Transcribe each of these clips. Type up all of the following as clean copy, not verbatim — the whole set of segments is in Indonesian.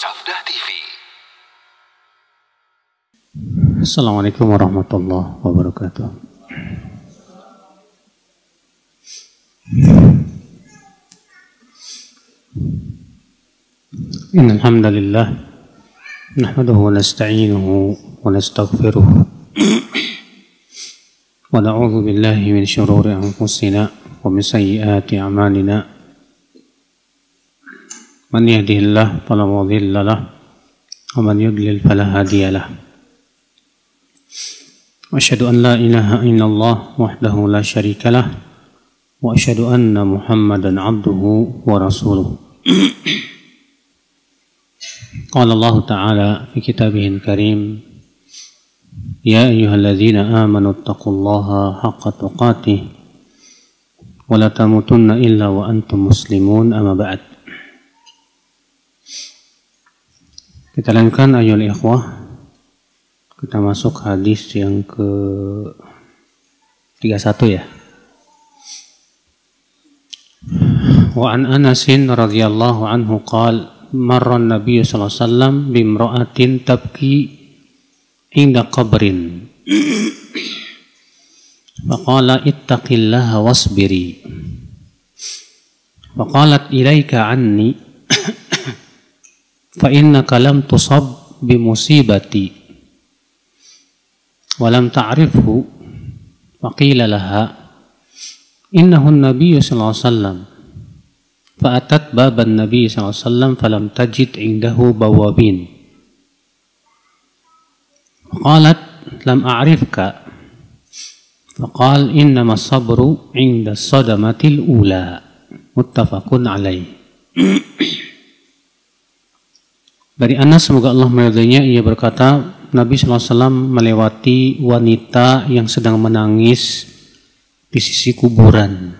Sabda TV. Assalamualaikum warahmatullahi wabarakatuh. Innal hamdalillah nahmaduhu wa nasta'inuhu wa nastaghfiruh wa na'udzu billahi min shururi anfusina wa min sayyiati a'malina. Man yahdihillahu fala mudilla lahu wa man yudlil fala hadiya lahu. Asyhadu an la ilaha illallah wahdahu la syarika lah wa asyhadu anna Muhammadan abduhu wa rasuluh. Qala Allah Ta'ala fi kitabihil karim, ya ayyuhalladzina amanu taqullaha haqqa tuqatih wa la tamutunna illa wa antum muslimun, amma ba'd. Kita lanjutkan ayyuhal ikhwah. Kita masuk hadis yang ke 31 ya. Wa an Anasin radhiyallahu anhu qala marra an-nabiy sallallahu alaihi wasallam bimra'atin tabki inda qabrin faqala ittaqillaha wasbiri faqalat ilaika anni fa innaka lam tusab bimusibati wa lam ta'rifhu faqila laha innahu an-nabiy sallallahu alaihi wasallam fa'atat baban nabi sallallahu alaihi wasallam falam tajid indahu bawabin qalat lam a'rifka faqal innama sabru inda sadamatil ula, muttafaqun alaih. Dari Anas, semoga Allah meridainya, ia berkata, Nabi SAW melewati wanita yang sedang menangis di sisi kuburan.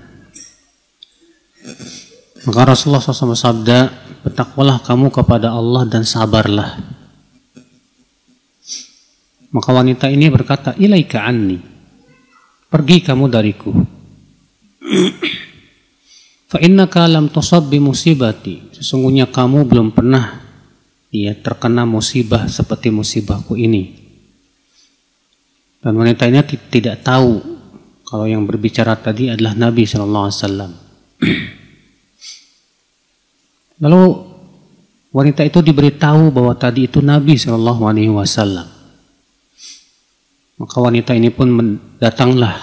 Maka Rasulullah SAW bersabda, bertakwalah kamu kepada Allah dan sabarlah. Maka wanita ini berkata, ilaika anni, pergi kamu dariku. Fa innaka lam tusab bi musibati, sesungguhnya kamu belum pernah terkena musibah seperti musibahku ini. Dan wanita ini tidak tahu kalau yang berbicara tadi adalah Nabi Sallallahu Alaihi Wasallam. Lalu wanita itu diberitahu bahwa tadi itu Nabi Sallallahu Alaihi Wasallam. Maka wanita ini pun datanglah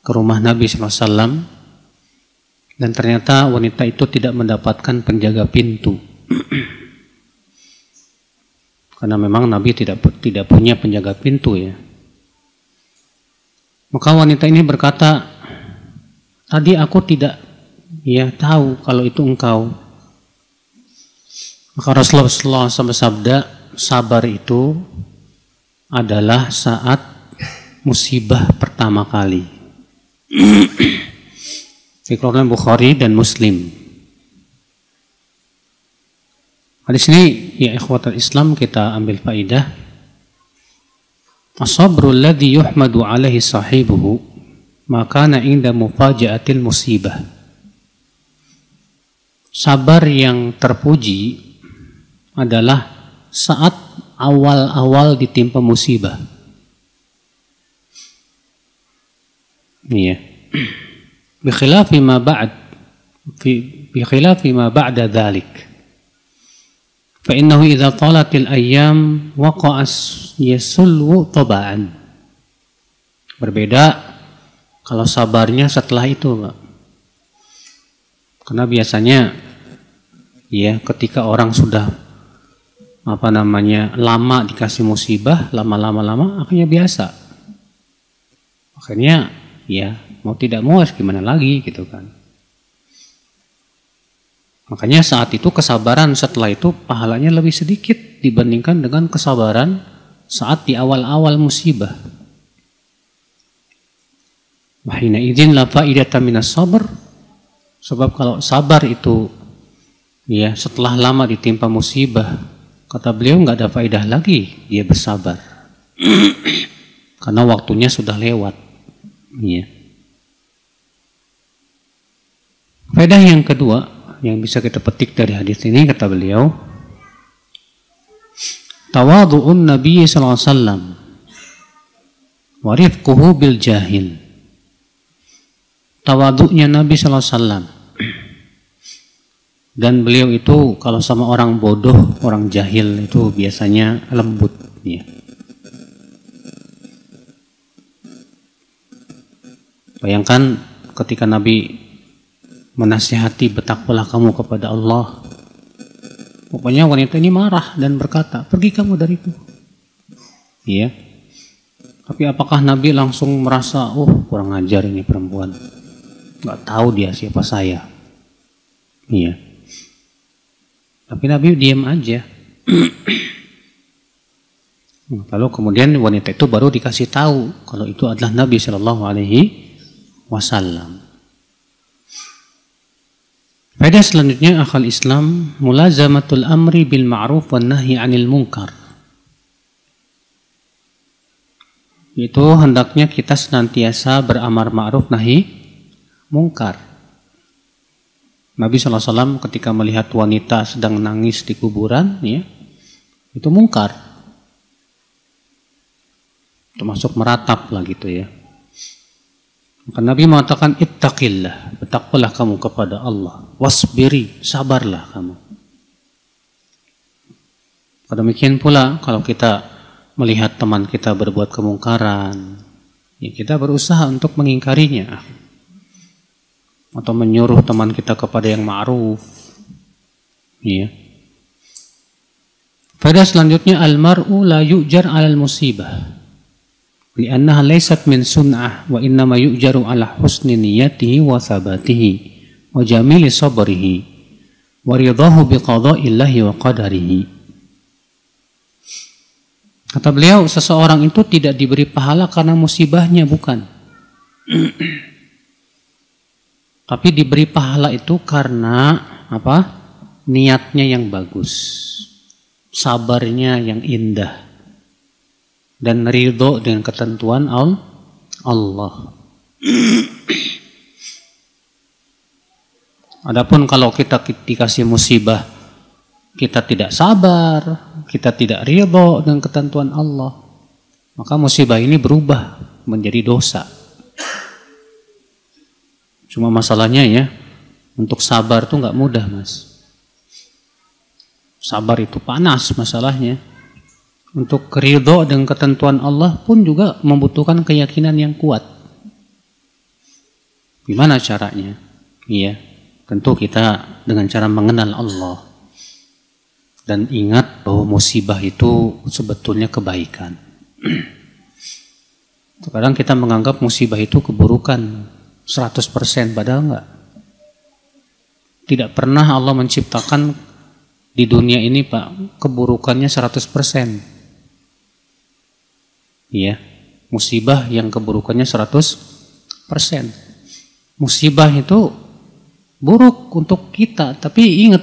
ke rumah Nabi Sallallahu Alaihi Wasallam, dan ternyata wanita itu tidak mendapatkan penjaga pintu. Karena memang Nabi tidak punya penjaga pintu ya. Maka wanita ini berkata, tadi aku tidak tahu kalau itu engkau. Maka Rasulullah SAW bersabda, sabar itu adalah saat musibah pertama kali. Dikeluarkan Bukhari dan Muslim. Hadis ini ya ikhwatul Islam, kita ambil faidah. As-sabrul ladzi yuhmadu alaihi sahibuhu ma kana inda mufaja'atil musibah. Sabar yang terpuji adalah saat awal-awal ditimpa musibah. Iya. Bi khilafi ma ba'da dzalik. Fa innahu idza talatil ayyam waqa'as yasullu taba'an. Berbeda kalau sabarnya setelah itu, Pak. Karena biasanya ketika orang sudah lama dikasih musibah, lama akhirnya biasa. Akhirnya mau tidak mau harus gimana lagi gitu kan. Makanya saat itu kesabaran setelah itu pahalanya lebih sedikit dibandingkan dengan kesabaran saat di awal-awal musibah. Wahina idzin la faidata minas sabr. Sebab kalau sabar itu setelah lama ditimpa musibah, kata beliau nggak ada faedah lagi dia bersabar. Karena waktunya sudah lewat. Faedah yang kedua yang bisa kita petik dari hadis ini, kata beliau, tawadhu'un Nabi sallallahu alaihi wasallam wa rifquhu bil jahil. Tawadhu'nya Nabi sallallahu alaihi wasallam, dan beliau itu kalau sama orang bodoh, orang jahil itu biasanya lembut ya. Bayangkan ketika Nabi menasihati, bertakwalah kamu kepada Allah. Pokoknya wanita ini marah dan berkata, pergi kamu dariku. Iya. Tapi apakah Nabi langsung merasa, oh kurang ajar ini perempuan, nggak tahu dia siapa saya. Iya. Tapi Nabi diam aja. Lalu kemudian wanita itu baru dikasih tahu kalau itu adalah Nabi Shallallahu Alaihi Wasallam. Faedah selanjutnya akal Islam, mulazamatul amri bil ma'ruf wan nahyi 'anil munkar. Itu hendaknya kita senantiasa beramar ma'ruf nahi mungkar. Nabi SAW ketika melihat wanita sedang nangis di kuburan, ya, itu mungkar, termasuk meratap lah gitu ya. Maka Nabi mengatakan ittaqillah, bertakwalah kamu kepada Allah, wasbiri, sabarlah kamu. Demikian pula kalau kita melihat teman kita berbuat kemungkaran, ya kita berusaha untuk mengingkarinya, atau menyuruh teman kita kepada yang ma'ruf. Ya. Faedah selanjutnya, al-mar'u la yu'jar 'alal musibah li'annaha laysat min sun'ah wa innama yu'jaru 'ala husni niyatihi wa thabatihi wa jamili sabrihi wa ridahu biqada'illahi wa qadarihi. Kata beliau, seseorang itu tidak diberi pahala karena musibahnya, bukan. Tapi diberi pahala itu karena apa? Niatnya yang bagus, sabarnya yang indah, dan ridho dengan ketentuan Allah. Adapun kalau kita dikasih musibah, kita tidak sabar, kita tidak ridho dengan ketentuan Allah, maka musibah ini berubah menjadi dosa. Cuma masalahnya ya, untuk sabar tuh nggak mudah, Mas. Sabar itu panas masalahnya. Untuk ridho dengan ketentuan Allah pun juga membutuhkan keyakinan yang kuat. Gimana caranya? Iya, tentu kita dengan cara mengenal Allah. Dan ingat bahwa musibah itu sebetulnya kebaikan. Sekarang kita menganggap musibah itu keburukan 100%, padahal enggak. Tidak pernah Allah menciptakan di dunia ini, Pak, keburukannya 100%. Iya, musibah yang keburukannya 100%. Musibah itu buruk untuk kita, tapi ingat,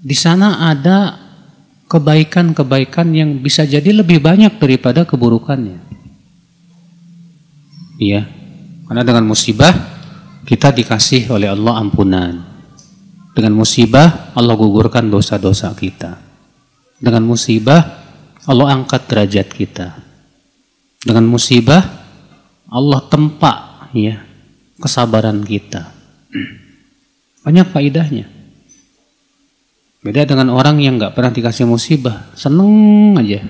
di sana ada kebaikan-kebaikan yang bisa jadi lebih banyak daripada keburukannya. Iya, karena dengan musibah kita dikasih oleh Allah ampunan. Dengan musibah Allah gugurkan dosa-dosa kita. Dengan musibah Allah angkat derajat kita. Dengan musibah Allah tempa ya kesabaran kita. Banyak faedahnya. Beda dengan orang yang nggak pernah dikasih musibah, seneng aja.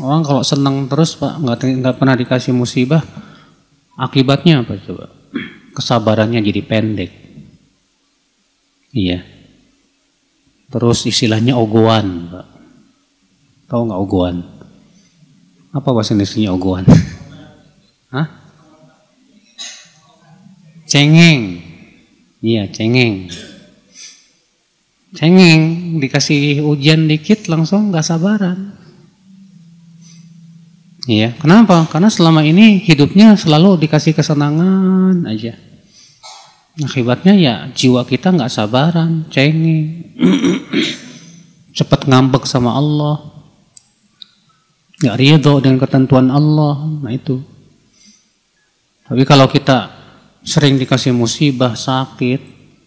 Orang kalau seneng terus, Pak, nggak pernah dikasih musibah, akibatnya apa coba? Kesabarannya jadi pendek. Iya. Terus istilahnya ogohan, Pak. Tahu nggak ogohan? Apa bahasa Indonesianya ogohan? Hah? Cengeng. Iya, cengeng. Cengeng, dikasih ujian dikit langsung nggak sabaran. Iya, kenapa? Karena selama ini hidupnya selalu dikasih kesenangan aja. Akibatnya ya jiwa kita nggak sabaran, cengeng, cepat ngambek sama Allah, nggak ridho dengan ketentuan Allah. Nah itu. Tapi kalau kita sering dikasih musibah, sakit,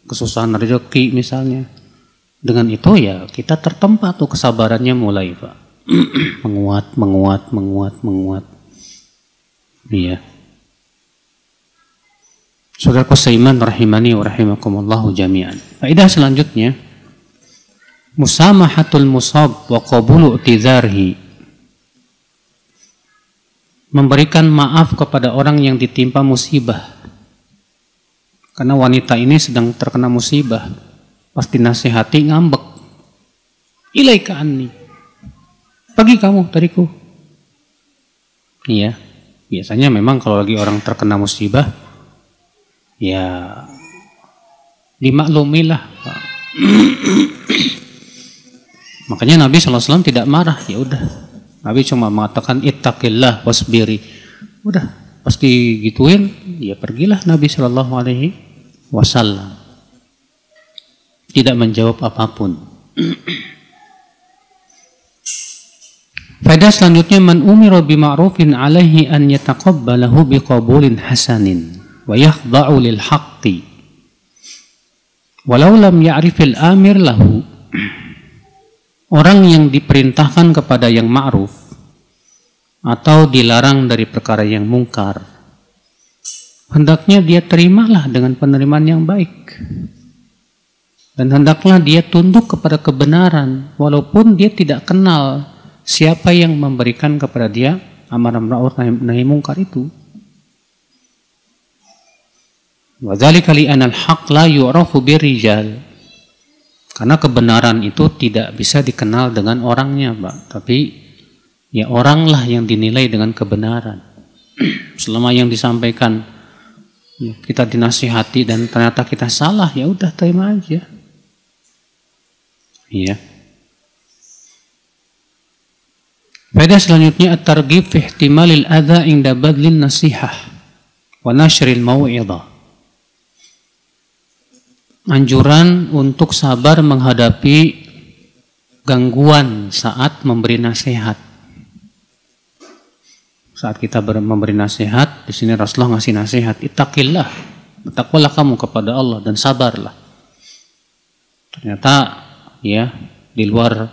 kesusahan rezeki misalnya, Dengan itu ya kita tertempa tuh kesabarannya mulai Pak. menguat. Iya. Saudaraku seiman rahimani wa rahimakumullahu jami'an. Faedah selanjutnya, musamahatul musab wa qabulu i'tizarihi. Memberikan maaf kepada orang yang ditimpa musibah. Karena wanita ini sedang terkena musibah. Pas dinasihati ngambek. Ilaika anni. Pergi kamu dariku. Iya. Biasanya memang kalau lagi orang terkena musibah, ya dimaklumilah. Makanya Nabi SAW tidak marah. Ya udah. Nabi cuma mengatakan ittaqillah wasbiri. Udah. Pasti gituin. Ya pergilah Nabi SAW. Tidak menjawab apapun. Faedah selanjutnya, man umira bima'rufin alaihi an yataqabbalahu biqabulin hasanin wa yakhda'u lil haqqi walau lam ya'rifil amir lahu. Orang yang diperintahkan kepada yang ma'ruf atau dilarang dari perkara yang mungkar, hendaknya dia terimalah dengan penerimaan yang baik. Dan hendaklah dia tunduk kepada kebenaran walaupun dia tidak kenal siapa yang memberikan kepada dia amar ma'ruf nahi mungkar itu. Wa dzalika li anal haqq la yu'rafu birrijal. Karena kebenaran itu tidak bisa dikenal dengan orangnya, Pak. Tapi ya oranglah yang dinilai dengan kebenaran. Selama yang disampaikan kita dinasihati dan ternyata kita salah, ya udah terima aja. Iya. Faedah selanjutnya, at-targhib fi ihtimalil adza inda badlin nasihah wa nashril mau'izah. Anjuran untuk sabar menghadapi gangguan saat memberi nasihat. Saat kita memberi nasihat, di sini Rasulullah ngasih nasihat, ittaqillah, bertakwalah kamu kepada Allah dan sabarlah. Ternyata ya di luar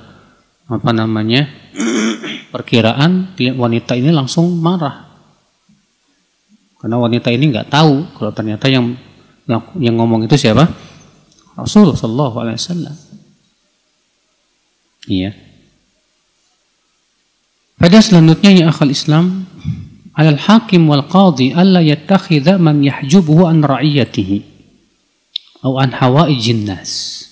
perkiraan, wanita ini langsung marah karena wanita ini nggak tahu kalau ternyata yang ngomong itu siapa? Rasulullah Sallallahu Alaihi Wasallam. Iya. Pada selanjutnya ya akhal Islam, alal hakim wal qadhi alla yattakhidha man yahjubuhu an ra'iyatihi atau an hawaijin nas.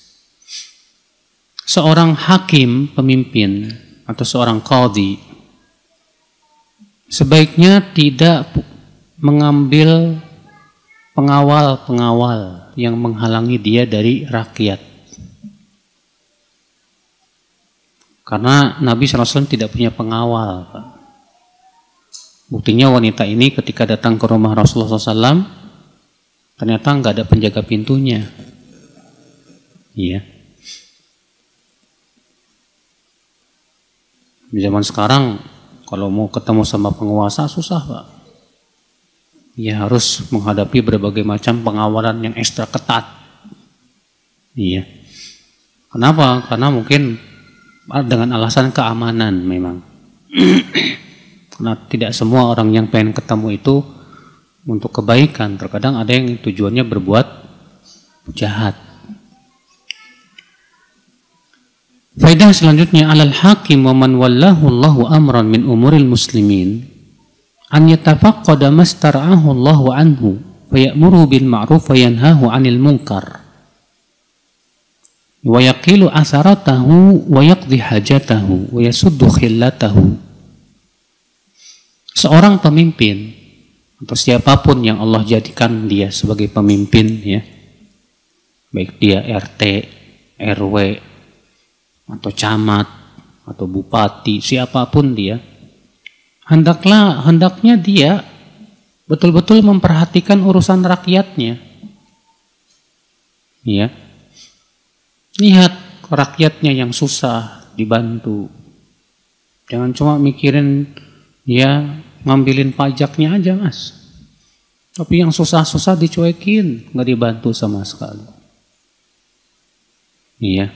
Seorang hakim, pemimpin, atau seorang qadhi sebaiknya tidak mengambil pengawal-pengawal yang menghalangi dia dari rakyat. Karena Nabi SAW tidak punya pengawal. Buktinya wanita ini ketika datang ke rumah Rasulullah SAW, ternyata nggak ada penjaga pintunya. Iya. Di zaman sekarang kalau mau ketemu sama penguasa susah, Pak. Ya harus menghadapi berbagai macam pengawalan yang ekstra ketat. Iya. Kenapa? Karena mungkin dengan alasan keamanan memang. Karena tidak semua orang yang pengen ketemu itu untuk kebaikan. Terkadang ada yang tujuannya berbuat jahat. Faedah selanjutnya, alal hakim wa man wallahu Allahu amran min umuril muslimin an yatafaqqada mastara'ahu Allahu anhu wa ya'muru bil ma'ruf wa yanhahu 'anil munkar wa yaqilu asaratahu wa yaqdi hajatahu wa yasuddu khillatahu. Seorang pemimpin atau siapapun yang Allah jadikan dia sebagai pemimpin, ya, baik dia RT, RW atau camat atau bupati, siapapun dia, hendaknya dia betul-betul memperhatikan urusan rakyatnya. Ya. Lihat rakyatnya yang susah dibantu. Jangan cuma mikirin ya ngambilin pajaknya aja, Mas. Tapi yang susah-susah dicuekin, nggak dibantu sama sekali. Iya.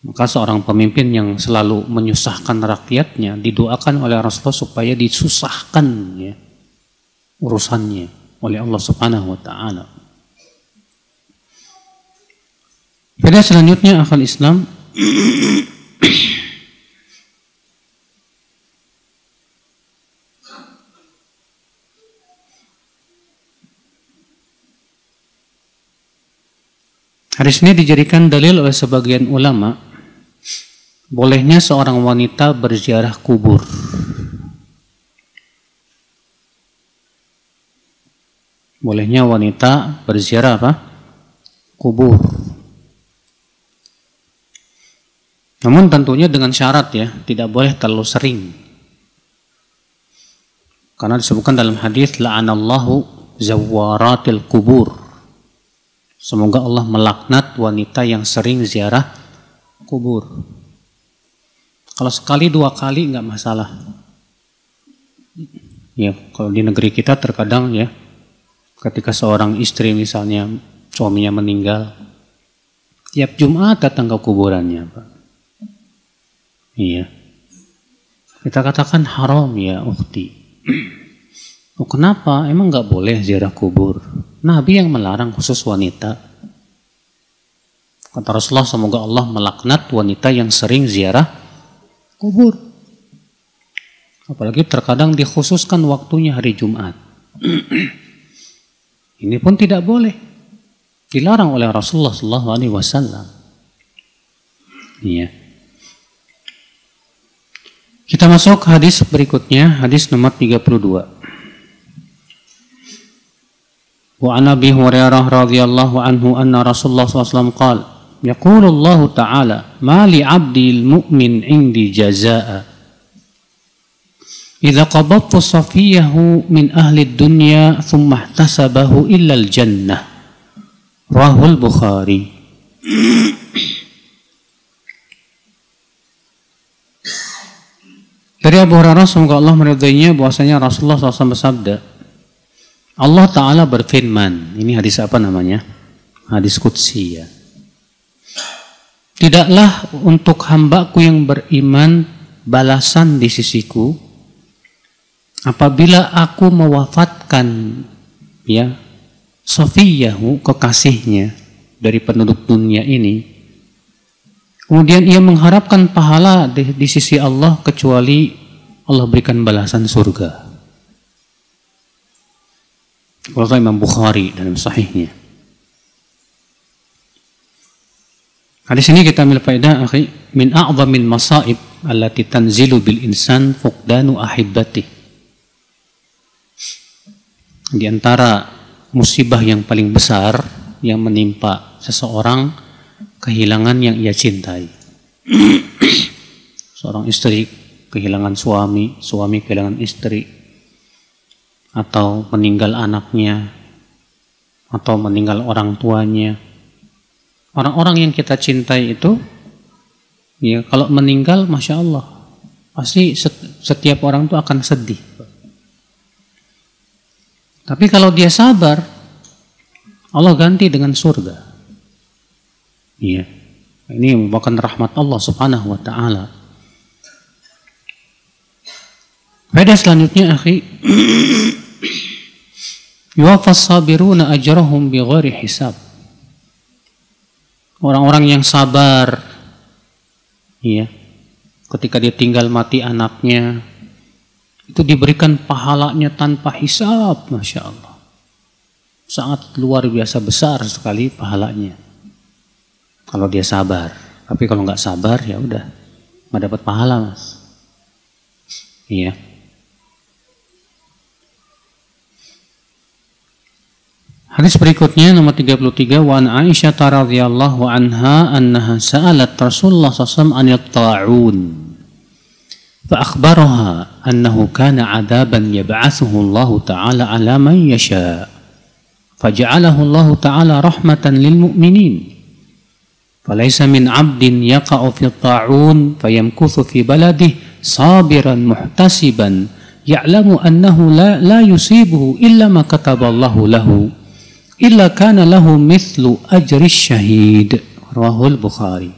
Maka seorang pemimpin yang selalu menyusahkan rakyatnya didoakan oleh Rasulullah supaya disusahkan ya, urusannya oleh Allah Subhanahu wa taala. Pada selanjutnya akal Islam hadis ini dijadikan dalil oleh sebagian ulama bolehnya seorang wanita berziarah kubur. Bolehnya wanita berziarah apa? Kubur. Namun tentunya dengan syarat ya, tidak boleh terlalu sering. Karena disebutkan dalam hadis la'anallahu zawaratil kubur. Semoga Allah melaknat wanita yang sering ziarah kubur. Kalau sekali dua kali nggak masalah. Ya, kalau di negeri kita terkadang ya, ketika seorang istri misalnya suaminya meninggal, tiap Jumat datang ke kuburannya, Pak. Iya. Kita katakan haram ya, ukhti. Oh, kenapa? Emang nggak boleh ziarah kubur? Nabi yang melarang khusus wanita. Kata Rasulullah, semoga Allah melaknat wanita yang sering ziarah kubur. Apalagi terkadang dikhususkan waktunya hari Jumat. Ini pun tidak boleh. Dilarang oleh Rasulullah SAW. Iya. Kita masuk ke hadis berikutnya, hadis nomor 32. Wa an Abi Hurairah radhiyallahu anhu anna Rasulullah SAW qala yaqulu Allah ta'ala ma li 'abdil mu'min 'indi jazaa'a idza qabadtu safiyahu min ahli dunya thumma ihtasabahu illa al-jannah. Rahul Bukhari. Dari Abu Hurairah semoga Allah meridainya bahwasanya Rasulullah SAW bersabda, Allah Ta'ala berfirman, ini hadis apa namanya? Hadis Qudsi ya. Tidaklah untuk hambaku yang beriman balasan di sisiku apabila aku mewafatkan ya Safiyahu, kekasihnya dari penduduk dunia ini, kemudian ia mengharapkan pahala di sisi Allah kecuali Allah berikan balasan surga. Kata Imam Bukhari dalam sahihnya. Hadis ini kita ambil faedah, akhi, min a'zamil masaib allati tanzilu bil insan fuqdanu ahibbati. Di antara musibah yang paling besar yang menimpa seseorang, kehilangan yang ia cintai. Seorang istri kehilangan suami, suami kehilangan istri, atau meninggal anaknya, atau meninggal orang tuanya. Orang-orang yang kita cintai itu, ya kalau meninggal, Masya Allah, pasti setiap orang itu akan sedih. Tapi kalau dia sabar, Allah ganti dengan surga. Iya. Ini merupakan rahmat Allah Subhanahu wa taala. Faedah selanjutnya, akhi, yuwaffas sabiruna ajrahum bighairi hisab. Orang-orang yang sabar, iya, ketika dia tinggal mati anaknya, itu diberikan pahalanya tanpa hisab, Masya Allah. Sangat luar biasa besar sekali pahalanya. Kalau dia sabar. Tapi kalau nggak sabar, ya udah, nggak dapat pahala, Mas. Iya. Hadis berikutnya nomor 33, wa an Aisyah radhiyallahu anha annaha sa'alat Rasulullah sallallahu alaihi wasallam 'anil ta'un. Fa akhbaraha annahu kana 'adaban yab'atsuhu Allah ta'ala 'ala man yasha. Faja'alahu Allah ta'ala rahmatan lil mu'minin. Falaysa min 'abdin yaqa'u fi ta'un fayamkuthu fi baladihi sabiran muhtasiban ya'lamu annahu la yusibuhu illa ma kataballahu lahu. Illa kana lahu mithlu ajri syahid. Rahul Bukhari.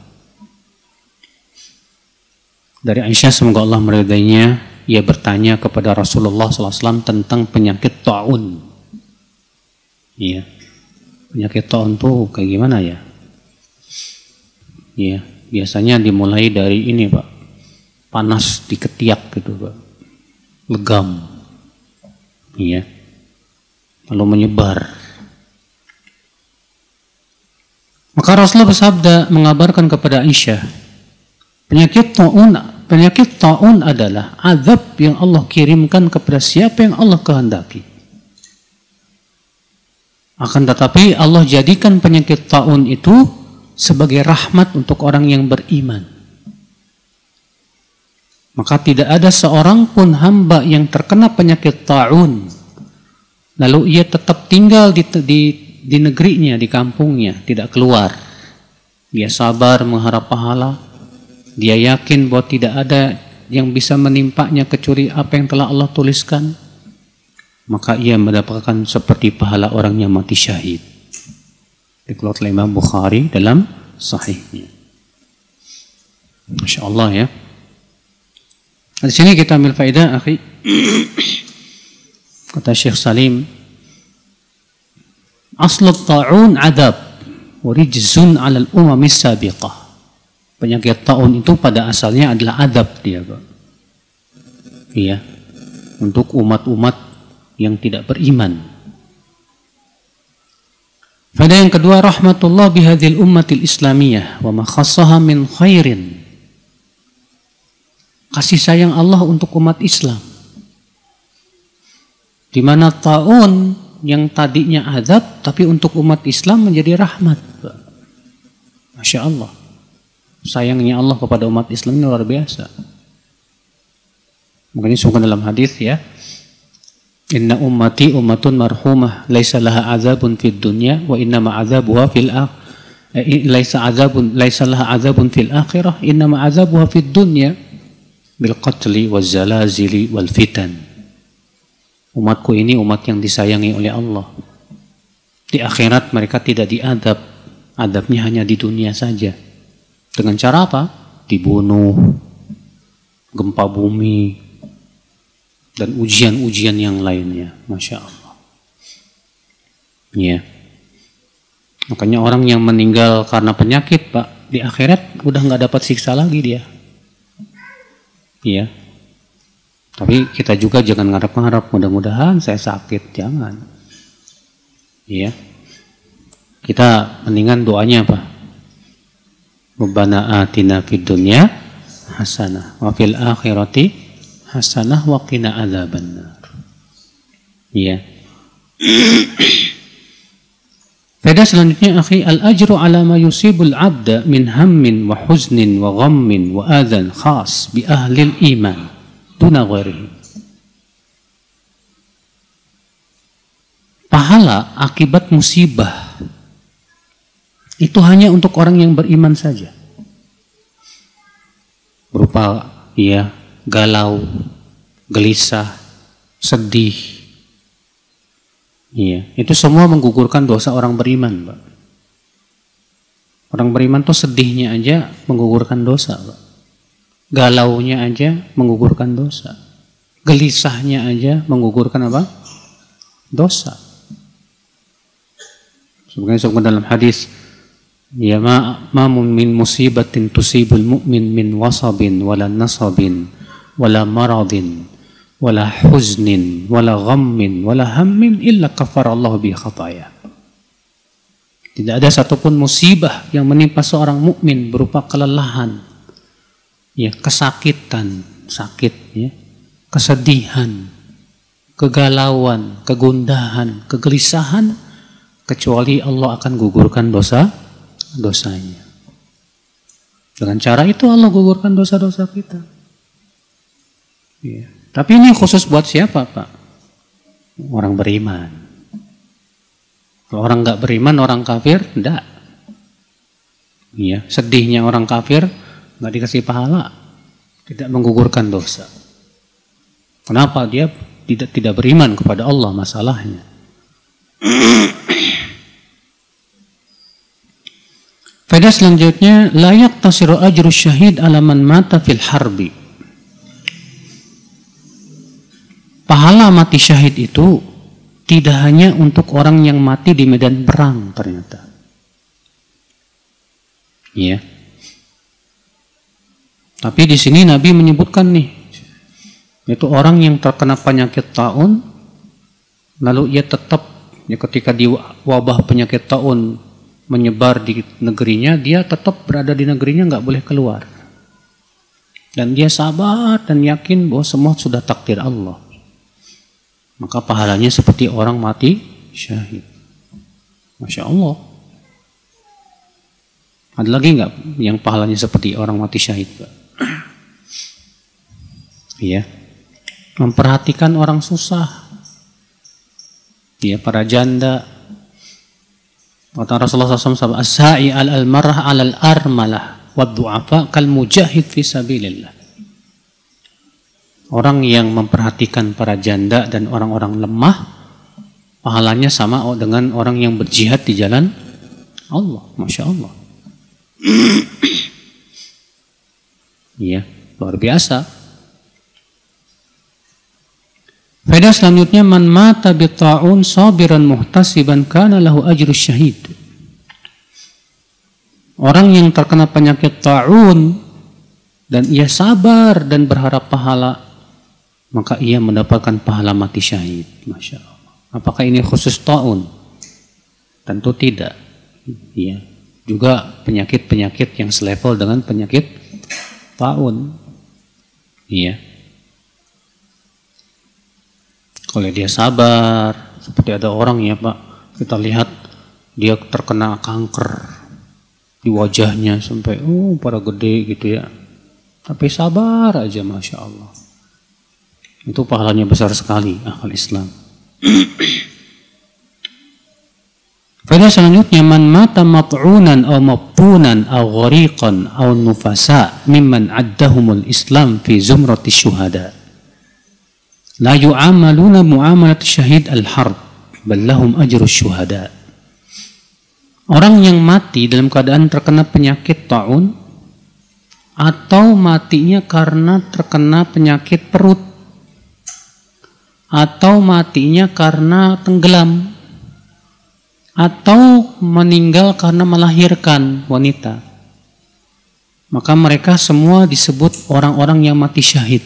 Dari Aisyah, semoga Allah meridainya, ia bertanya kepada Rasulullah SAW tentang penyakit ta'un. Iya, penyakit ta'un tuh kayak gimana ya? Iya, biasanya dimulai dari ini Pak, panas di ketiak gitu Pak, legam, iya, lalu menyebar. Maka Rasulullah bersabda mengabarkan kepada Aisyah, penyakit ta'un adalah azab yang Allah kirimkan kepada siapa yang Allah kehendaki. Akan tetapi Allah jadikan penyakit ta'un itu sebagai rahmat untuk orang yang beriman. Maka tidak ada seorang pun hamba yang terkena penyakit ta'un lalu ia tetap tinggal di negerinya, di kampungnya, tidak keluar. Dia sabar mengharap pahala. Dia yakin bahwa tidak ada yang bisa menimpanya kecuali apa yang telah Allah tuliskan. Maka ia mendapatkan seperti pahala orang yang mati syahid. Dikeluarkan oleh Imam Bukhari dalam sahihnya. Masya Allah ya. Di sini kita ambil faedah, akhi. Kata Syekh Salim, aslu ta'un adab wa rijzun 'ala al-umam as-sabiqah. Penyakit ta'un itu pada asalnya adalah adab dia, Pak. Iya. Untuk umat-umat yang tidak beriman. Faedah yang kedua, rahmatullah bihadhil ummatil islamiyah wa ma khassaha min khairin. Kasih sayang Allah untuk umat Islam. Di mana ta'un yang tadinya azab tapi untuk umat Islam menjadi rahmat. Masya Allah. Sayangnya Allah kepada umat Islam ini luar biasa. Makanya disebutkan dalam hadis ya, inna ummati ummatun marhumah laisa laha azabun fid dunya wa inna ma azabuha fil laisa laha azabun fil akhirah inna ma azabuha fid dunya bil qatli waz zalazili wal fitan. Umatku ini umat yang disayangi oleh Allah. Di akhirat mereka tidak diadab. Adabnya hanya di dunia saja. Dengan cara apa? Dibunuh, gempa bumi, dan ujian-ujian yang lainnya. Masya Allah. Ya. Makanya orang yang meninggal karena penyakit, Pak, di akhirat udah nggak dapat siksa lagi dia. Iya. Tapi kita juga jangan ngarep-ngarep, mudah-mudahan saya sakit, jangan. Iya. Kita mendingan doanya apa? Rabbana atina fid dunya hasanah wa fil akhirati hasanah wa qina adzabannar. Iya. Faedah selanjutnya, akhi, al-ajru ala ma yusibul abda min hammin wa huznin wa ghammin wa adhan khas bi ahli iman duna ghairihi. Pahala akibat musibah itu hanya untuk orang yang beriman saja. Berupa ya galau, gelisah, sedih. Iya, itu semua menggugurkan dosa orang beriman, Pak. Orang beriman tuh sedihnya aja menggugurkan dosa, Pak. Galaunya aja menggugurkan dosa. Gelisahnya aja menggugurkan apa? Dosa. Sebenarnya dalam hadis, ya ma min musibatin tusibul mu'min min wasabin wala nasabin wala maradin wala huznin wala ghammin wala hammin illa kafarallahu bi khataya. Tidak ada satupun musibah yang menimpa seorang mukmin berupa kelelahan, ya, kesakitan, sakit, ya, kesedihan, kegalauan, kegundahan, kegelisahan, kecuali Allah akan gugurkan dosanya. Dengan cara itu Allah gugurkan dosa-dosa kita. Ya. Tapi ini khusus buat siapa, Pak? Orang beriman. Kalau orang nggak beriman, orang kafir, enggak. Ya, sedihnya orang kafir nggak dikasih pahala, tidak menggugurkan dosa. Kenapa? Dia tidak beriman kepada Allah, masalahnya. Faedah Faedah selanjutnya, la yaqtasiru ajru syahid ala man mata fil harbi. Pahala mati syahid itu tidak hanya untuk orang yang mati di medan perang ternyata. Ya. Tapi di sini Nabi menyebutkan nih, yaitu orang yang terkena penyakit taun, lalu ia tetap ketika di wabah penyakit taun menyebar di negerinya, dia tetap berada di negerinya, nggak boleh keluar. Dan dia sabar dan yakin bahwa semua sudah takdir Allah. Maka pahalanya seperti orang mati syahid. Masya Allah. Ada lagi nggak yang pahalanya seperti orang mati syahid? Iya. Memperhatikan orang susah. Ya, para janda. Kata Rasulullah SAW, as-sa'i al-marah al-armalah wa du'afa kal mujahid fi sabilillah. Orang yang memperhatikan para janda dan orang-orang lemah, pahalanya sama dengan orang yang berjihad di jalan Allah. Masya Allah. Iya, luar biasa. Faedah selanjutnya, man mata bi ta'un sabiran muhtasiban kana lahu ajrus syahid. Orang yang terkena penyakit ta'un dan ia sabar dan berharap pahala, maka ia mendapatkan pahala mati syahid. Masya Allah. Apakah ini khusus ta'un? Tentu tidak. Ya. Juga penyakit-penyakit yang selevel dengan penyakit ta'un. Iya. Kalau dia sabar, seperti ada orang ya Pak, kita lihat dia terkena kanker di wajahnya sampai pada gede gitu ya. Tapi sabar aja, Masya Allah. Itu pahalanya besar sekali, akal Islam. Faedah selanjutnya, man mata mat'unan aw mabtunan aw ghariqan aw nufasa mimman addahumul Islam fi zumrati syuhada. La yu'amaluna mu'amalat syahid al-harb bal lahum ajru syuhada. Orang yang mati dalam keadaan terkena penyakit taun atau matinya karena terkena penyakit perut atau matinya karena tenggelam atau meninggal karena melahirkan wanita, maka mereka semua disebut orang-orang yang mati syahid.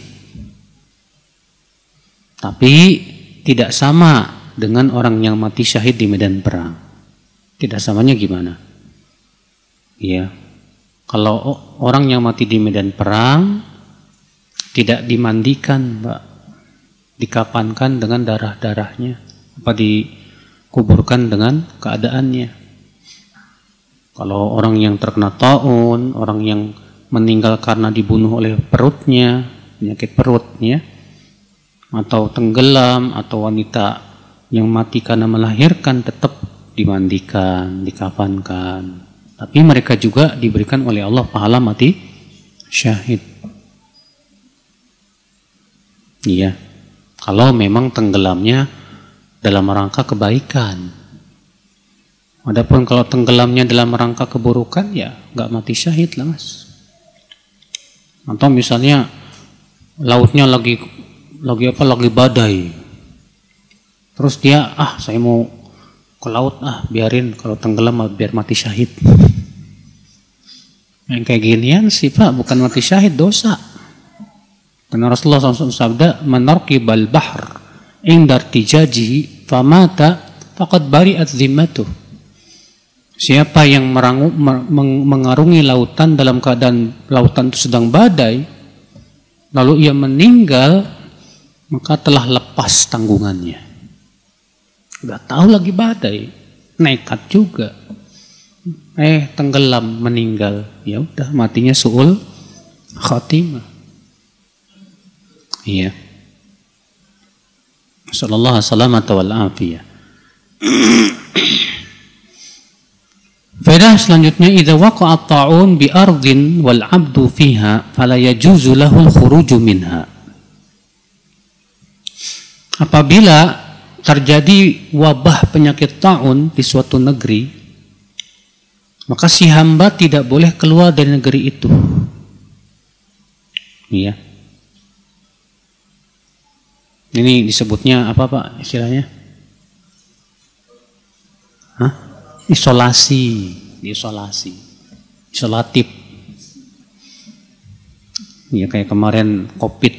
Tapi tidak sama dengan orang yang mati syahid di medan perang. Tidak samanya gimana? Iya. Kalau orang yang mati di medan perang tidak dimandikan, Mbak, dikafankan dengan darah-darahnya, apa dikuburkan dengan keadaannya. Kalau orang yang terkena taun, orang yang meninggal karena dibunuh oleh perutnya, penyakit perutnya, atau tenggelam, atau wanita yang mati karena melahirkan, tetap dimandikan, dikafankan. Tapi mereka juga diberikan oleh Allah pahala mati syahid. Iya, kalau memang tenggelamnya dalam rangka kebaikan. Adapun kalau tenggelamnya dalam rangka keburukan, ya nggak mati syahid lah, Mas. Atau misalnya lautnya lagi badai, terus dia saya mau ke laut, biarin kalau tenggelam biar mati syahid. Yang kayak ginian sih Pak, bukan mati syahid, dosa. Karena Rasulullah SAW sabda, man narqibal bahr indar tijaji famata faqad bari'at zimmatuh. Siapa yang mengarungi lautan dalam keadaan lautan itu sedang badai, lalu ia meninggal, maka telah lepas tanggungannya. Udah tahu lagi badai, nekat juga, tenggelam, meninggal, ya udah matinya su'ul khatimah. Iya. Sallallahu salamata wal afiyah. Faedah selanjutnya, idza waqa'a ta'un bi ardin wal 'abdu fiha fala yajuzu lahu al-khuruju minha. Apabila terjadi wabah penyakit taun di suatu negeri, maka si hamba tidak boleh keluar dari negeri itu. Iya. Ini disebutnya apa Pak istilahnya? Hah? Isolasi, isolatif. Ya kayak kemarin COVID,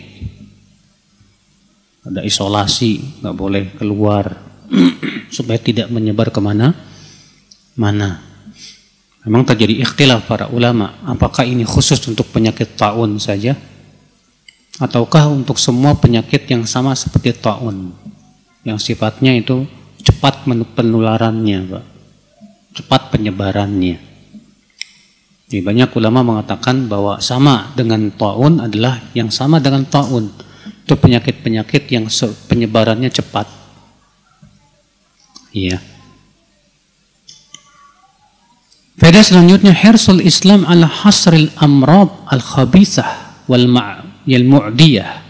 ada isolasi, nggak boleh keluar supaya tidak menyebar kemana-mana. Memang terjadi ikhtilaf para ulama, apakah ini khusus untuk penyakit taun saja, ataukah untuk semua penyakit yang sama seperti taun, yang sifatnya itu cepat penularannya, Pak, cepat penyebarannya. Jadi banyak ulama mengatakan bahwa sama dengan taun adalah yang sama dengan taun, itu penyakit-penyakit yang penyebarannya cepat. Iya. Faedah selanjutnya, hirsul Islam ala hasril amrad al-khabithah wal mu'diyah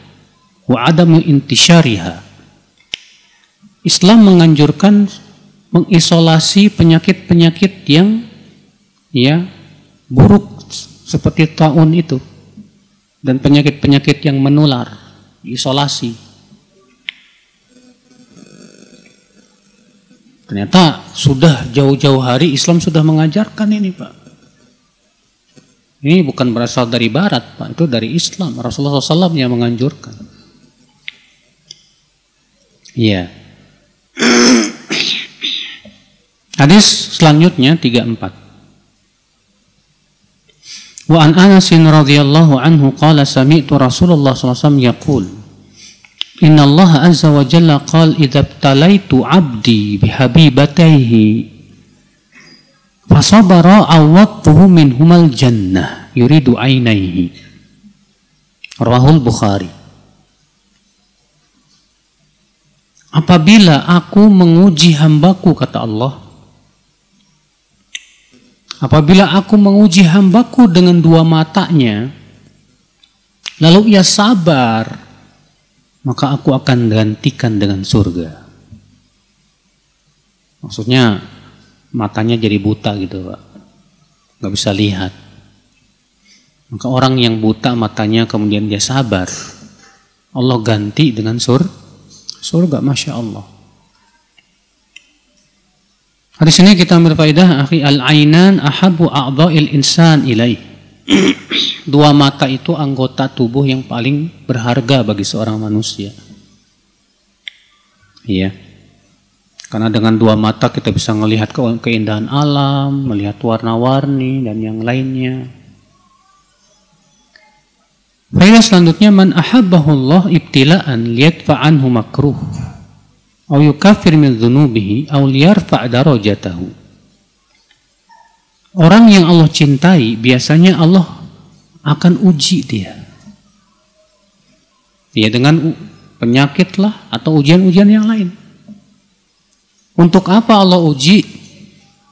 wa adamu intisyariha. Islam menganjurkan mengisolasi penyakit-penyakit yang buruk seperti taun itu dan penyakit-penyakit yang menular, isolasi. Ternyata sudah jauh-jauh hari Islam sudah mengajarkan ini, Pak. Ini bukan berasal dari Barat, Pak. Itu dari Islam. Rasulullah SAW yang menganjurkan. Iya. Hadis selanjutnya 34. Wa an Anas radhiyallahu anhu qala sami'tu Rasulullah SAW yaqul Inna Allah azza wa jalla qal idza btalaitu 'abdi bihabibatayhi fasabara awwadtuhu minhumal jannah yuridu ainaihi. Rawahul Bukhari. Apabila aku menguji hambaku, kata Allah, apabila aku menguji hambaku dengan dua matanya, lalu ia sabar, maka aku akan gantikan dengan surga. Maksudnya matanya jadi buta gitu, Pak, nggak bisa lihat. Maka orang yang buta matanya kemudian dia sabar, Allah ganti dengan surga, masya Allah. Hadis ini kita ambil faedah, akhi, al-ainan ahabu a'dha'il insan ilaih. Dua mata itu anggota tubuh yang paling berharga bagi seorang manusia. Iya. Karena dengan dua mata kita bisa melihat keindahan alam, melihat warna-warni dan yang lainnya. Faedah selanjutnya, man ahabbahu Allah ibtila'an liyadfa' anhu makruh aw yukaffir min dhunubihi aw liyarfa' darajatahu. Orang yang Allah cintai, biasanya Allah akan uji dia. Ya, dengan penyakit lah atau ujian-ujian yang lain. Untuk apa Allah uji?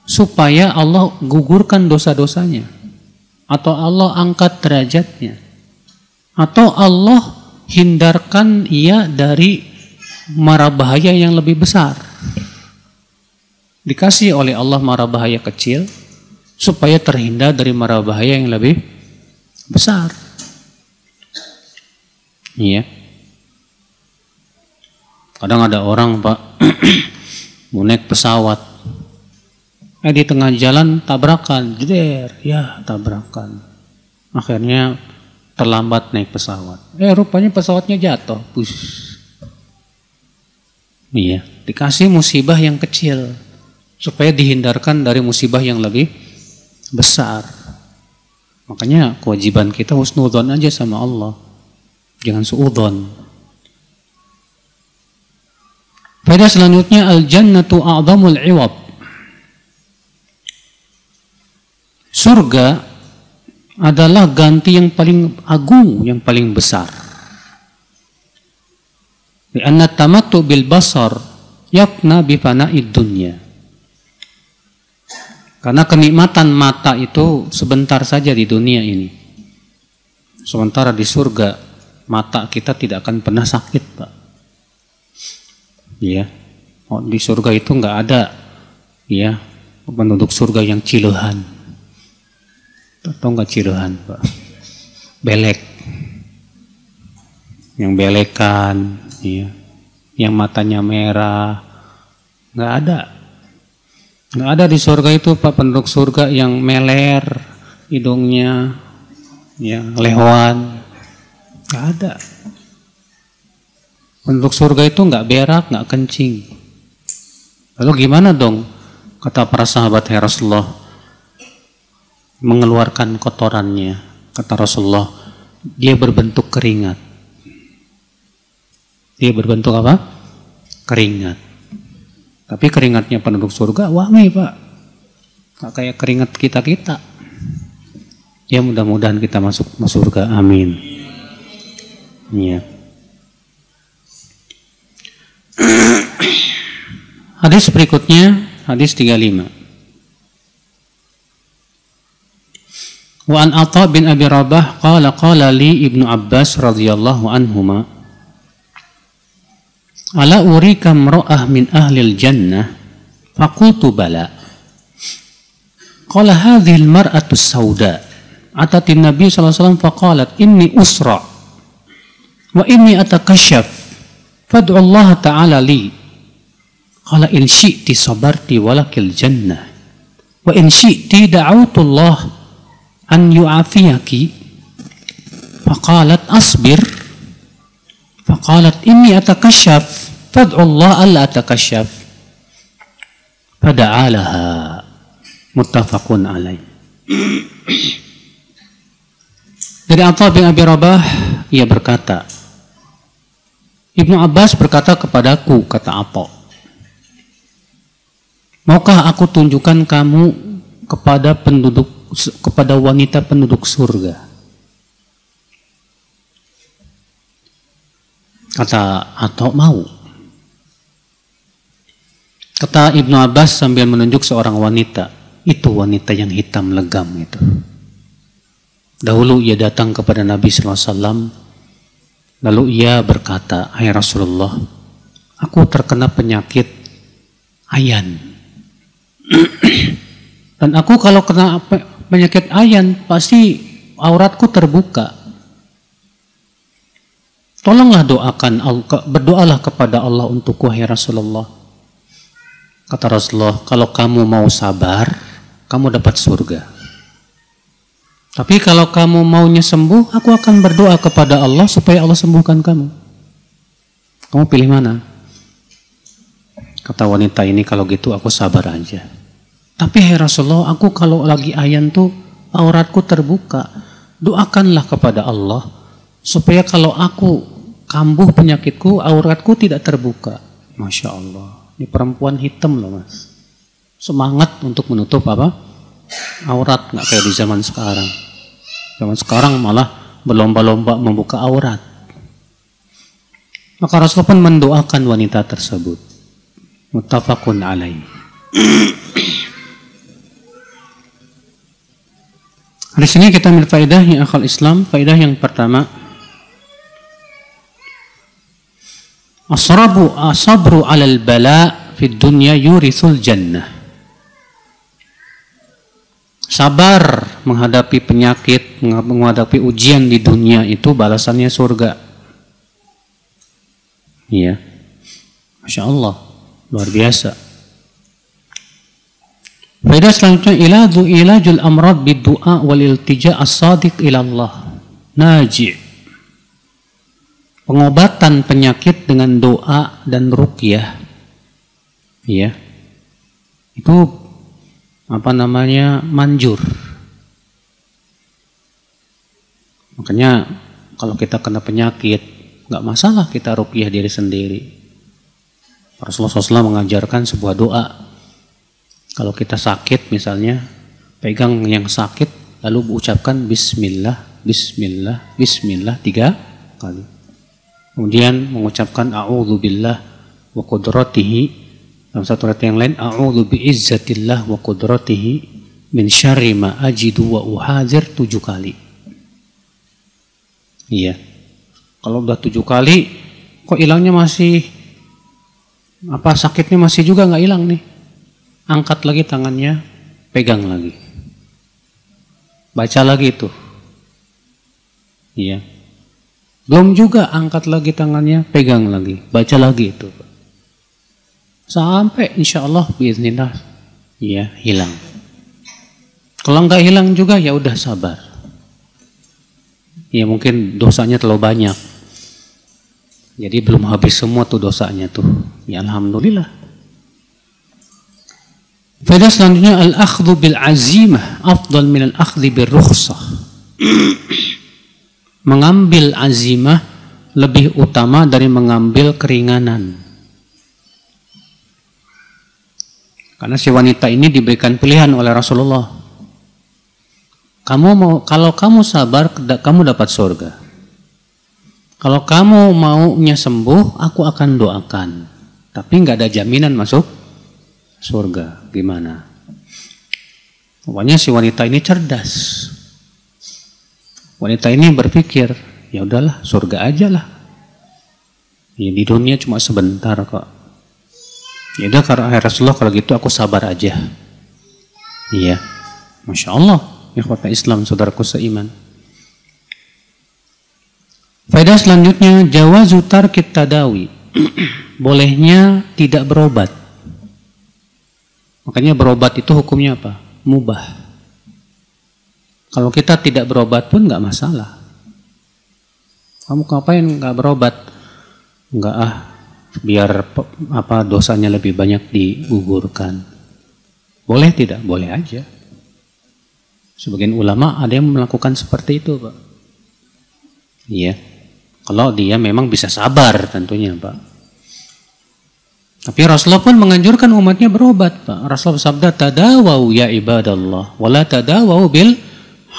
Supaya Allah gugurkan dosa-dosanya. Atau Allah angkat derajatnya. Atau Allah hindarkan ia dari mara bahaya yang lebih besar. Dikasih oleh Allah mara bahaya kecil, supaya terhindar dari mara bahaya yang lebih besar. Iya. Kadang ada orang, Pak, mau naik pesawat, di tengah jalan tabrakan, jeder, ya tabrakan. Akhirnya terlambat naik pesawat. Rupanya pesawatnya jatuh. Iya, dikasih musibah yang kecil supaya dihindarkan dari musibah yang lebih besar. Makanya kewajiban kita husnudzon aja sama Allah, jangan suudzon. Faedah selanjutnya, al-jannatu a'dhamul 'iwad. Surga adalah ganti yang paling agung, yang paling besar. Li'anna tamattu bil basar yakna bi fana'id dunya. Karena kenikmatan mata itu sebentar saja di dunia ini. Sementara di surga mata kita tidak akan pernah sakit, Pak. Ya, di surga itu nggak ada, ya, penduduk surga yang cilehan. Atau nggak cirehan, Pak? Belek. Yang belekan, ya. Yang matanya merah. Nggak ada. Nggak ada di surga itu, Pak, penduduk surga yang meler hidungnya, ya, lehoan. Nggak ada. Penduduk surga itu nggak berak, nggak kencing. Lalu gimana dong? Kata para sahabat, ya Rasulullah, mengeluarkan kotorannya. Kata Rasulullah, dia berbentuk keringat. Dia berbentuk apa? Keringat. Tapi keringatnya penduduk surga wangi, Pak. Nggak kayak keringat kita-kita. Ya mudah-mudahan kita masuk surga. Amin. Iya. Hadis berikutnya, hadis 35. Wa an Atha bin Abi Rabah qala li Ibnu Abbas radhiyallahu anhuma ala urika imra'ah min ahlil jannah faqultu bala qala hadhihi al-mar'atu as-sauda atat an-nabi sallallahu alaihi wasallam faqalat inni usra wa inni atakashaf fad'u Allah ta'ala li qala in syi'ti sabarti walakil jannah wa in syi'ti da'awtu Allah an yu'afiyaki faqalat asbir faqalat inni atakashaf fad'u Allah alla atakashaf fada'alaha muttafaqun alaih. Dari Atha bin Abi Rabah, ia berkata, Ibnu Abbas berkata kepadaku, kata Atha, maukah aku tunjukkan kamu kepada wanita penduduk surga? Kata Atha, mau. Kata Ibnu Abbas sambil menunjuk seorang wanita, itu wanita yang hitam legam itu. Dahulu ia datang kepada Nabi SAW, lalu ia berkata, hai Rasulullah, aku terkena penyakit ayan. Dan aku kalau kena penyakit ayan, pasti auratku terbuka. Tolonglah berdoalah kepada Allah untukku, hai Rasulullah. Kata Rasulullah, kalau kamu mau sabar, kamu dapat surga. Tapi kalau kamu maunya sembuh, aku akan berdoa kepada Allah supaya Allah sembuhkan kamu. Kamu pilih mana? Kata wanita ini, kalau gitu aku sabar aja. Tapi hai Rasulullah, aku kalau lagi ayan tuh auratku terbuka. Doakanlah kepada Allah supaya kalau aku kambuh penyakitku, auratku tidak terbuka. Masya Allah. Ini perempuan hitam loh, Mas. Semangat untuk menutup apa? Aurat, nggak kayak di zaman sekarang. Zaman sekarang malah berlomba-lomba membuka aurat. Maka Rasulullah pun mendoakan wanita tersebut. Muttafaqun alaih. Di sini kita ambil faedah yang akal Islam. Faedah yang pertama, asabru alal bala fid dunya yurithul jannah. Sabar menghadapi penyakit, menghadapi ujian di dunia itu balasannya surga. Iya. Masya Allah, luar biasa. Faedah selanjutnya, ilajul amrad bid-du'a wal iltija' as-sadiq ila Allah. Naji'. Pengobatan penyakit dengan doa dan ruqyah. Iya. Itu manjur. Makanya kalau kita kena penyakit, nggak masalah kita ruqyah diri sendiri. Rasulullah SAW mengajarkan sebuah doa. Kalau kita sakit misalnya, pegang yang sakit, lalu ucapkan Bismillah, Bismillah, Bismillah 3 kali. Kemudian mengucapkan A'udzubillah wa qudratihi. Dalam satu ayat yang lain, A'udzu bi'izzatillah wa qudratihi min syarri ma ajidu wa uhadzir 7 kali. Iya. Kalau udah 7 kali, kok hilangnya masih sakitnya masih juga nggak hilang nih. Angkat lagi tangannya, pegang lagi. baca lagi itu. Iya. Belum juga angkat lagi tangannya, pegang lagi, baca lagi itu. Sampai insya Allah biiznillah ya hilang. Kalau nggak hilang juga ya udah sabar. Ya mungkin dosanya terlalu banyak. Jadi belum habis semua tuh dosanya tuh. Ya alhamdulillah. Faedah selanjutnya al-akhdhu bil azimah afdal min al-akhdhi bir rukhsah. Mengambil azimah lebih utama dari mengambil keringanan. Karena si wanita ini diberikan pilihan oleh Rasulullah. Kalau kamu sabar, kamu dapat surga. Kalau kamu maunya sembuh, aku akan doakan. Tapi nggak ada jaminan masuk surga. Gimana? Pokoknya si wanita ini cerdas. Wanita ini berpikir, ya udahlah, surga aja lah. Ya, di dunia cuma sebentar kok. Ya udah, karena Rasulullah kalau gitu aku sabar aja. Iya, masya Allah, ikhwata Islam, saudaraku seiman. Faedah selanjutnya jawazu tarkit tadawi. Bolehnya tidak berobat. Makanya berobat itu hukumnya apa? Mubah. Kalau kita tidak berobat pun nggak masalah. Kamu ngapain nggak berobat? Nggak biar dosanya lebih banyak digugurkan. Boleh tidak? Boleh aja. Sebagian ulama ada yang melakukan seperti itu, Pak. Iya. Kalau dia memang bisa sabar tentunya, Pak. Tapi Rasulullah pun menganjurkan umatnya berobat, Pak. Rasulullah bersabda, "Tadawau ya ibadallah, wala tadawau bil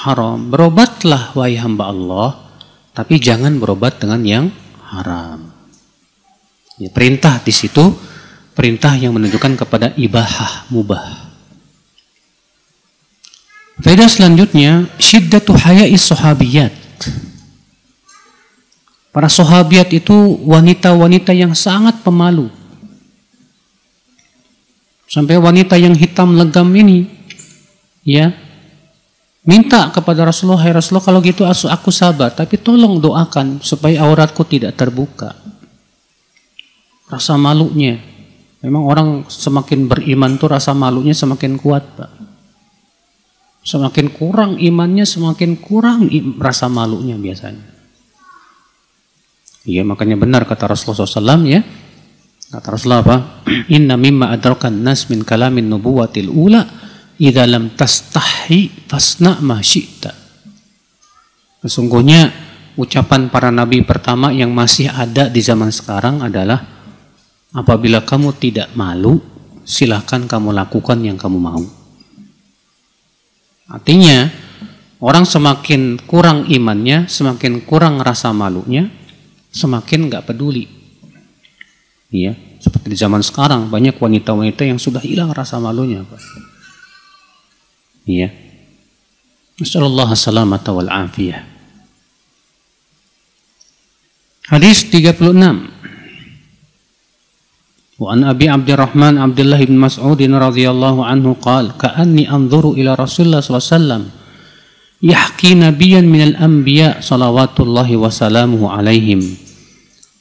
haram." Berobatlah wahai hamba Allah, tapi jangan berobat dengan yang haram. Ya, perintah di situ, perintah yang menunjukkan kepada ibahah, mubah. Faedah selanjutnya, syiddatu haya'is sahabiyat. Para sahabiat itu wanita-wanita yang sangat pemalu. Sampai wanita yang hitam legam ini, ya, minta kepada Rasulullah, "Hai Rasulullah, kalau gitu aku sabar, tapi tolong doakan supaya auratku tidak terbuka." Rasa malunya, memang orang semakin beriman tuh rasa malunya semakin kuat, Pak. Semakin kurang imannya, semakin kurang rasa malunya biasanya. Iya, makanya benar kata Rasulullah SAW, ya. Kata Rasulullah apa? "Inna mimma adrakan nas min kalamin nubuwatil ula idza lam tastahi fasna ma syi'ta." Sesungguhnya ucapan para nabi pertama yang masih ada di zaman sekarang adalah, apabila kamu tidak malu, silakan kamu lakukan yang kamu mau. Artinya, orang semakin kurang imannya, semakin kurang rasa malunya, semakin nggak peduli. Iya, seperti di zaman sekarang banyak wanita-wanita yang sudah hilang rasa malunya, Pak. Iya. Nasallallahu salamata wal afiyah. Hadis 36. Wa an Abi Abdurrahman Abdullah bin Mas'ud radhiyallahu anhu qala ka'anni anzuru ila Rasulullah sallallahu alaihi wasallam yahki nabiyyan minal anbiya salawatullahi wa salamuhu alaihim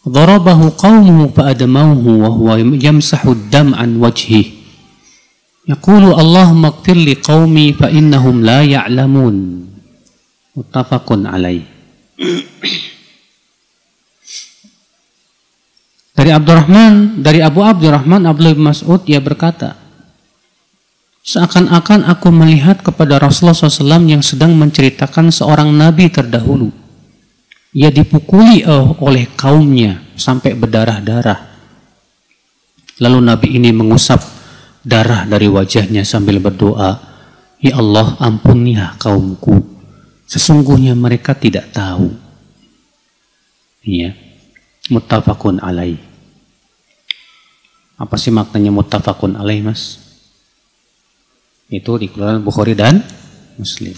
darabahu qaumuhu fa adamawhu wa huwa yamsahu ad-dam an wajhihi yaqulu Allahumma ighfir li qaumi fa innahum la ya'lamun. Muttafaqun alaih. Dari Abu Abdurrahman Abdullah bin Mas'ud, ia berkata, seakan-akan aku melihat kepada Rasulullah SAW yang sedang menceritakan seorang nabi terdahulu. Ia dipukuli oleh kaumnya sampai berdarah-darah. Lalu nabi ini mengusap darah dari wajahnya sambil berdoa, "Ya Allah, ampunilah kaumku. Sesungguhnya mereka tidak tahu." Iya. Muttafaqun alaih. Apa sih maknanya muttafaqun alaih, Mas? Itu dikeluarkan Bukhari dan Muslim.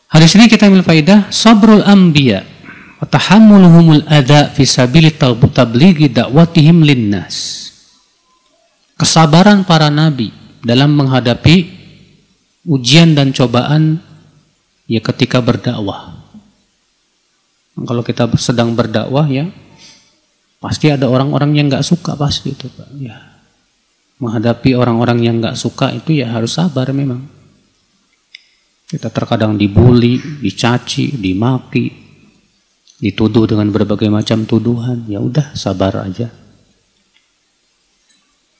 Hadis ini kita ambil faidah sabrul anbiya wa tahammuluhumul adza fi sabili tablighi da'watihim linnas. Kesabaran para nabi dalam menghadapi ujian dan cobaan Ya ketika berdakwah. Kalau kita sedang berdakwah ya pasti ada orang-orang yang nggak suka pasti itu Pak. Ya. Menghadapi orang-orang yang nggak suka itu ya harus sabar memang. Kita terkadang dibully, dicaci, dimaki, dituduh dengan berbagai macam tuduhan. Ya udah sabar aja.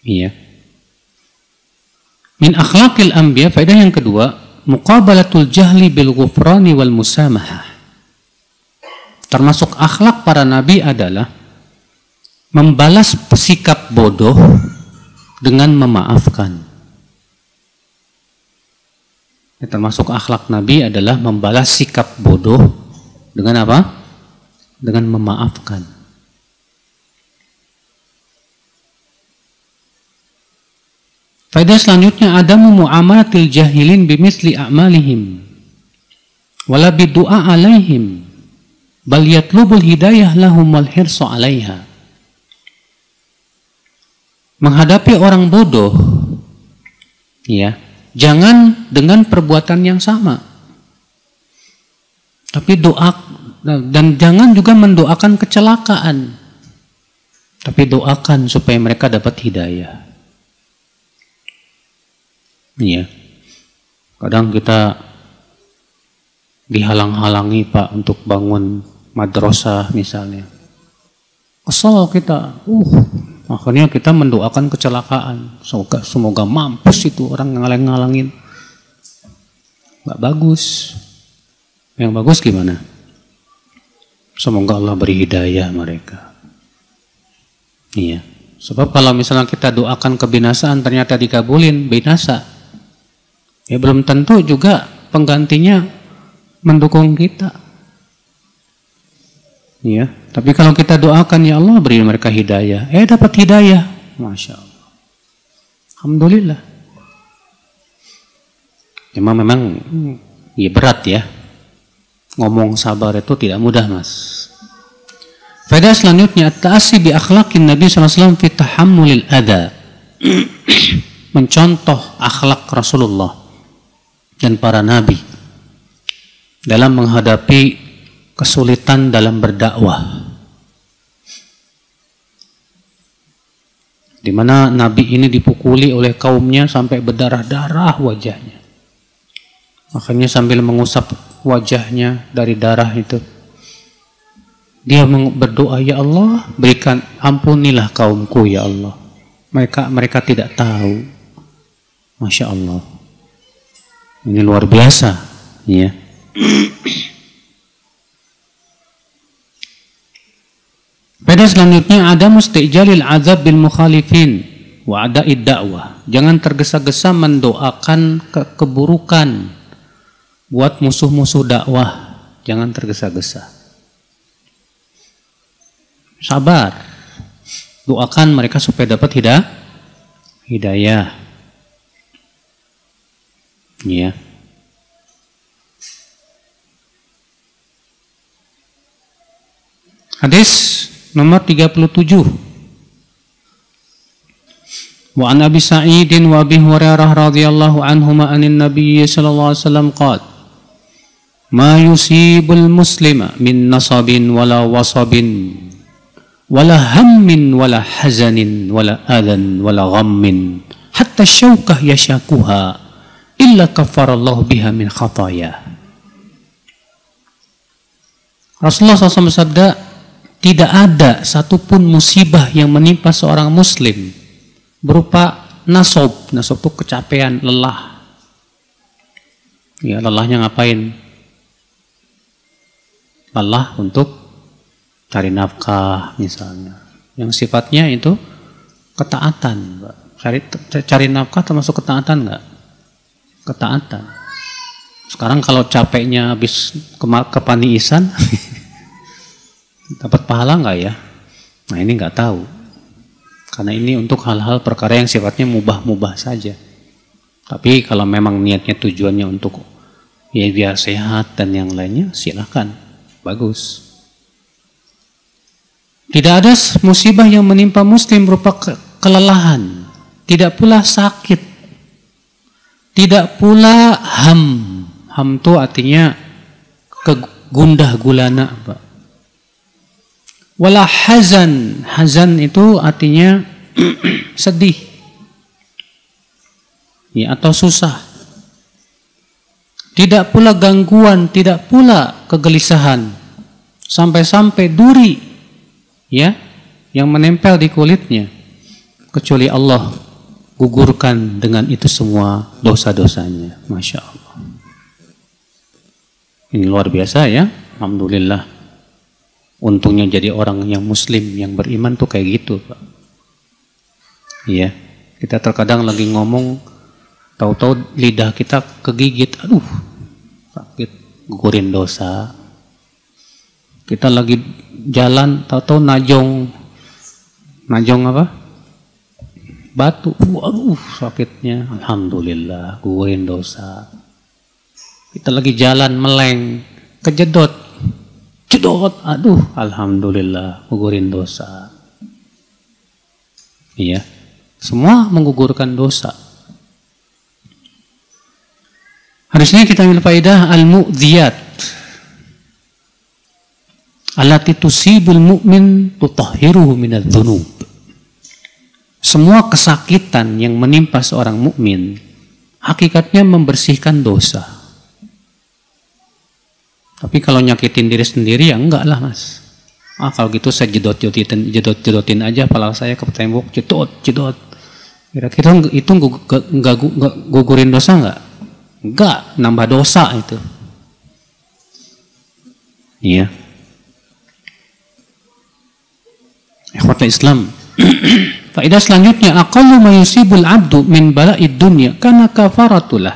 Iya. Min akhlaqil anbiya, faedah yang kedua, muqabalatul jahli bil ghufrani wal musamahah. Termasuk akhlak para nabi adalah membalas sikap bodoh dengan memaafkan. Termasuk akhlak nabi adalah membalas sikap bodoh dengan apa? Dengan memaafkan. Faedah selanjutnya, adamu muamalatil jahilin bimithli a'malihim wala bidu'a alaihim bal yatlubul hidayah lahum wal hirsu 'alaiha. Menghadapi orang bodoh ya, jangan dengan perbuatan yang sama. Tapi doa, dan jangan juga mendoakan kecelakaan. Tapi doakan supaya mereka dapat hidayah. Iya. Kadang kita dihalang-halangi Pak untuk bangun madrasah misalnya. Kesel kita. Akhirnya kita mendoakan kecelakaan. Semoga mampus itu orang ngalang-ngalangin. Gak bagus. Yang bagus gimana? Semoga Allah beri hidayah mereka. Iya. Sebab kalau misalnya kita doakan kebinasaan ternyata dikabulin, binasa. Ya belum tentu juga penggantinya mendukung kita. Ya, tapi kalau kita doakan ya Allah beri mereka hidayah, dapat hidayah, masya Allah, alhamdulillah. Memang ya berat ya, ngomong sabar itu tidak mudah mas. Faedah selanjutnya, at-ta'assi bi akhlaqin Nabi SAW fi tahammulil adha. Mencontoh akhlak Rasulullah dan para nabi dalam menghadapi kesulitan dalam berdakwah, di mana nabi ini dipukuli oleh kaumnya sampai berdarah-darah wajahnya. Makanya sambil mengusap wajahnya dari darah itu, dia berdoa, ya Allah berikan ampunilah kaumku ya Allah, mereka tidak tahu. Masya Allah. Ini luar biasa, ya. Pada selanjutnya ada mustijalil azab bil mukhalifin wa ada'id da'wah. Jangan tergesa-gesa mendoakan keburukan buat musuh-musuh dakwah. Jangan tergesa-gesa. Sabar. Doakan mereka supaya dapat hidayah. Ya. Hadis nomor 37. Wa an Abi Sa'id wa Abi Hurairah radhiyallahu anhuma anin Nabiy sallallahu alaihi wasallam qala ma yusibul muslima min nasabin wala wasabin wala hammin wala hazanin wala adan wala ghammin hatta syaukah yashakuha illa kafarallahu biha min khataya. Rasulullah SAW bersabda, tidak ada satupun musibah yang menimpa seorang muslim berupa nasab. Nasab itu kecapean, lelah. Ya, lelahnya ngapain? Lelah untuk cari nafkah misalnya. Yang sifatnya itu ketaatan. Cari nafkah termasuk ketaatan enggak? Ketaatan. Sekarang kalau capeknya habis kepaniisan dapat pahala enggak ya? Nah ini enggak tahu. Karena ini untuk hal-hal perkara yang sifatnya mubah-mubah saja. Tapi kalau memang niatnya tujuannya untuk ya biar sehat dan yang lainnya, silakan. Bagus. Tidak ada musibah yang menimpa muslim berupa kelelahan. Tidak pula sakit. Tidak pula ham. Ham itu artinya kegundah gulana, Pak. Wala hazan. Hazan itu artinya sedih. Ya, atau susah. Tidak pula gangguan, tidak pula kegelisahan. Sampai-sampai duri, ya, yang menempel di kulitnya. Kecuali Allah gugurkan dengan itu semua dosa-dosanya. Masya Allah. Ini luar biasa ya. Alhamdulillah. Untungnya jadi orang yang muslim, yang beriman tuh kayak gitu, Pak. Iya. Kita terkadang lagi ngomong, tahu-tahu lidah kita kegigit. Aduh, sakit. Gugurin dosa. Kita lagi jalan, tahu-tahu najong apa? Batu. Aduh, sakitnya. Alhamdulillah, gugurin dosa. Kita lagi jalan meleng, kejedot, aduh, alhamdulillah, gugurin dosa. Iya, semua menggugurkan dosa. Hari ini kita ambil faedah al-mu'dhiyat allati tusibul mu'min tutahhiruhu minadz-dzunub. Semua kesakitan yang menimpa seorang mukmin hakikatnya membersihkan dosa. Tapi kalau nyakitin diri sendiri ya enggak lah, Mas. Kalau gitu saya jedot-jedotin aja kepala saya ke tembok, jedot. Kira-kira itu enggak gugurin dosa enggak? Enggak, nambah dosa itu. Iya. Ikhwatul Islam. Faedah selanjutnya, aqallu ma yusibul 'abdu min bala'id dunya kana kafaratan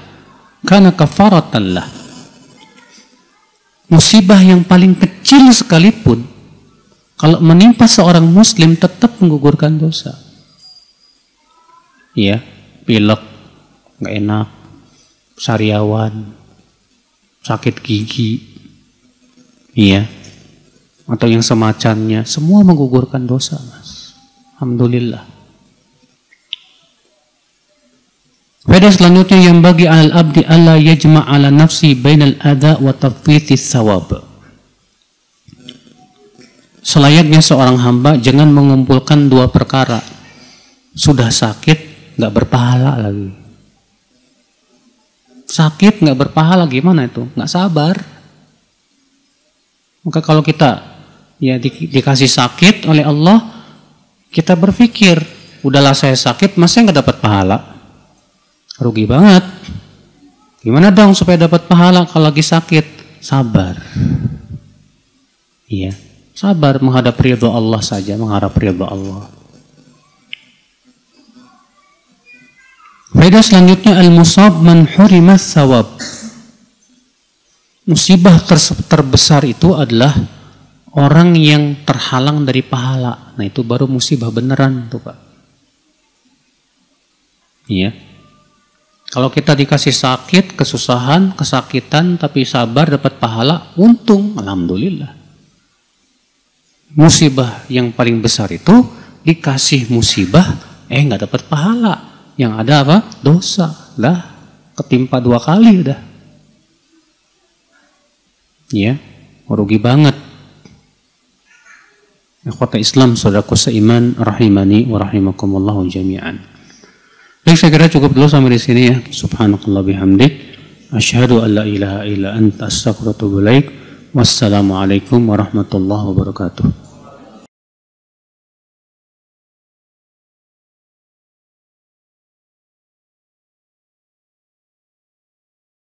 lah. Musibah yang paling kecil sekalipun kalau menimpa seorang muslim tetap menggugurkan dosa. Iya, pilek, nggak enak, sariawan, sakit gigi, iya, atau yang semacamnya, semua menggugurkan dosa, Mas. Alhamdulillah. Faedah selanjutnya yang bagi al-abdi alla yajma' ala nafsi bainal adha wa tafwithis sawab. Selayaknya seorang hamba jangan mengumpulkan dua perkara. Sudah sakit, nggak berpahala lagi. Sakit nggak berpahala gimana itu? Nggak sabar. Maka kalau kita ya dikasih sakit oleh Allah, kita berpikir, udahlah saya sakit, masa nggak dapat pahala? Rugi banget. Gimana dong supaya dapat pahala kalau lagi sakit? Sabar. Iya, sabar menghadap ridha Allah saja, mengharap ridha Allah. Faedah selanjutnya, al-musab man hurimas sawab. Musibah terbesar itu adalah orang yang terhalang dari pahala. Nah, itu baru musibah beneran tuh, Pak. Iya. Kalau kita dikasih sakit, kesusahan, kesakitan, tapi sabar dapat pahala, untung, alhamdulillah. Musibah yang paling besar itu dikasih musibah, nggak dapat pahala. Yang ada apa? Dosa. Lah, ketimpa dua kali udah. Ya, rugi banget. Ikhwata Islam, saudaraku seiman, rahimani wa rahimakumullahu jami'an. Baik, saya kira cukup dulu sampai di sini ya. Subhanakallah bihamdik. Asyhadu an la ilaha illa anta astaghfiruka wa atubu ilaik. Wassalamualaikum warahmatullahi wabarakatuh.